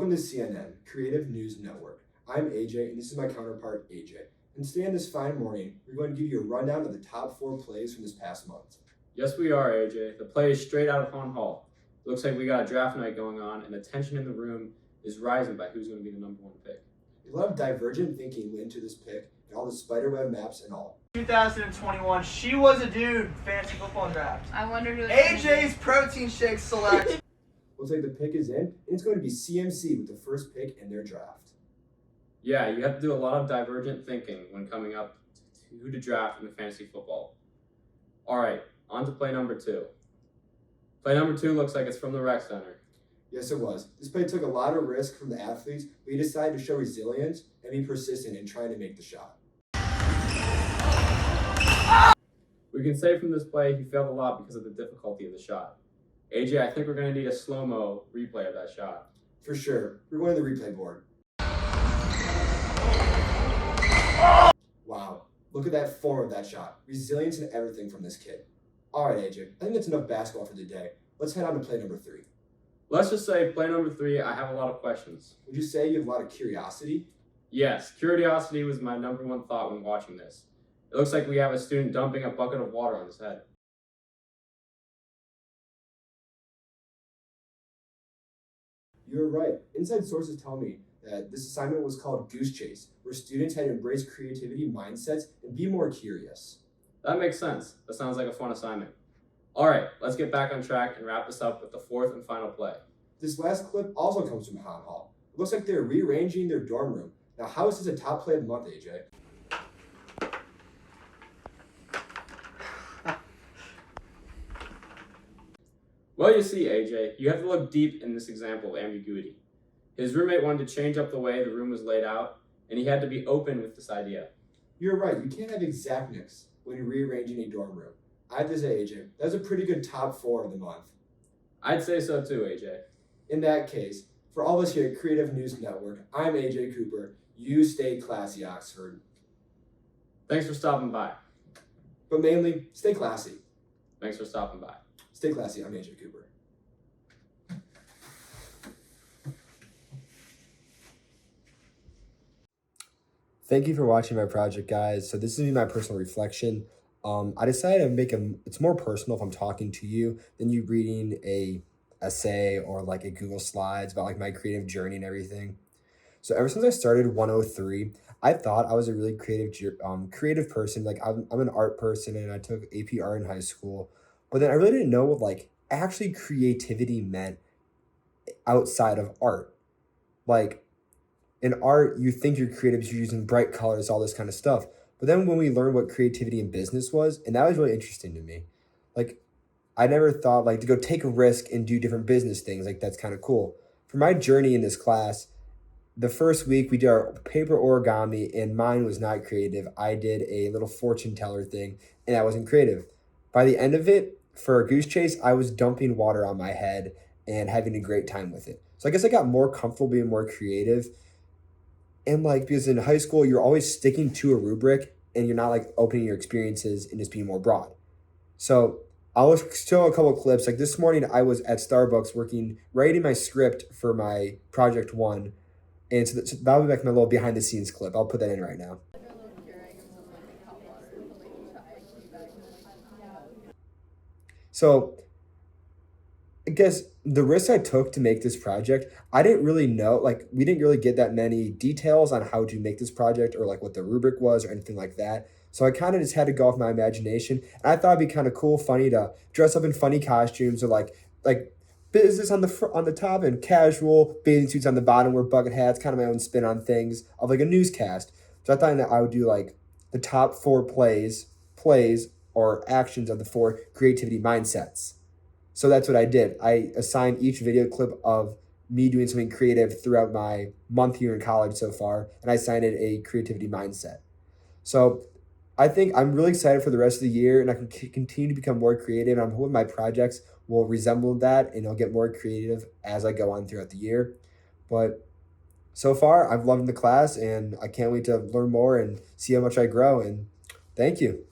Welcome to CNN, Creative News Network. I'm AJ, and this is my counterpart, AJ. And today on this fine morning, we're going to give you a rundown of the top 4 plays from this past month. Yes, we are, AJ. The play is straight out of Hon Hall. It looks like we got a draft night going on, and the tension in the room is rising by who's going to be the number 1 pick. A lot of divergent thinking went into this pick, and all the spiderweb maps and all. 2021, she was a dude, fantasy football draft. I wonder who AJ's protein shake select. Looks like the pick is in, and it's going to be CMC with the first pick in their draft. Yeah, you have to do a lot of divergent thinking when coming up to who to draft in the fantasy football. All right, on to play number 2. Play number 2 looks like it's from the rec center. Yes, it was. This play took a lot of risk from the athletes, but he decided to show resilience and be persistent in trying to make the shot. We can say from this play he failed a lot because of the difficulty of the shot. AJ, I think we're going to need a slow-mo replay of that shot. For sure. We're going to the replay board. Wow. Look at that form of that shot. Resilience and everything from this kid. All right, AJ. I think that's enough basketball for the day. Let's head on to play number 3. Let's just say play number 3, I have a lot of questions. Would you say you have a lot of curiosity? Yes, curiosity was my number 1 thought when watching this. It looks like we have a student dumping a bucket of water on his head. You're right. Inside sources tell me that this assignment was called Goose Chase, where students had to embrace creativity mindsets and be more curious. That makes sense. That sounds like a fun assignment. All right, let's get back on track and wrap this up with the 4th and final play. This last clip also comes from Hon Hall. It looks like they're rearranging their dorm room. Now, how is this a top play of the month, AJ? Well, you see, AJ, you have to look deep in this example of ambiguity. His roommate wanted to change up the way the room was laid out, and he had to be open with this idea. You're right. You can't have exactness when you're rearranging a dorm room. I have to say, AJ, that's a pretty good top 4 of the month. I'd say so too, AJ. In that case, for all of us here at Creative News Network, I'm AJ Cooper. You stay classy, Oxford. Thanks for stopping by. But mainly, stay classy. Thanks for stopping by. Stay classy. I'm AJ Cooper. Thank you for watching my project, guys. So this is my personal reflection. I decided to make it's more personal if I'm talking to you than you reading a essay or like a Google Slides about like my creative journey and everything. So ever since I started 103, I thought I was a really creative person. Like I'm an art person and I took AP art in high school, but then I really didn't know what like actually creativity meant outside of art. Like in art, you think you're creative, you're using bright colors, all this kind of stuff. But then when we learned what creativity in business was, and that was really interesting to me. Like, I never thought like to go take a risk and do different business things. Like, that's kind of cool. For my journey in this class, the first week we did our paper origami, and mine was not creative. I did a little fortune teller thing, and that wasn't creative. By the end of it, for a Goose Chase, I was dumping water on my head and having a great time with it. So I guess I got more comfortable being more creative. And like, because in high school, you're always sticking to a rubric and you're not like opening your experiences and just being more broad. So I'll show a couple of clips. Like this morning, I was at Starbucks writing my script for my project 1. And so that'll be like my little behind the scenes clip. I'll put that in right now. So I guess the risk I took to make this project, I didn't really know, like we didn't really get that many details on how to make this project or like what the rubric was or anything like that. So I kind of just had to go off my imagination. And I thought it'd be kind of cool, funny to dress up in funny costumes or like business on the top and casual bathing suits on the bottom, wear bucket hats, kind of my own spin on things of like a newscast. So I thought that I would do like the top 4 plays or actions of the 4 creativity mindsets. So that's what I did. I assigned each video clip of me doing something creative throughout my month here in college so far, and I assigned it a creativity mindset. So I think I'm really excited for the rest of the year, and I can continue to become more creative. I'm hoping my projects will resemble that, and I'll get more creative as I go on throughout the year. But so far, I've loved the class, and I can't wait to learn more and see how much I grow. And thank you.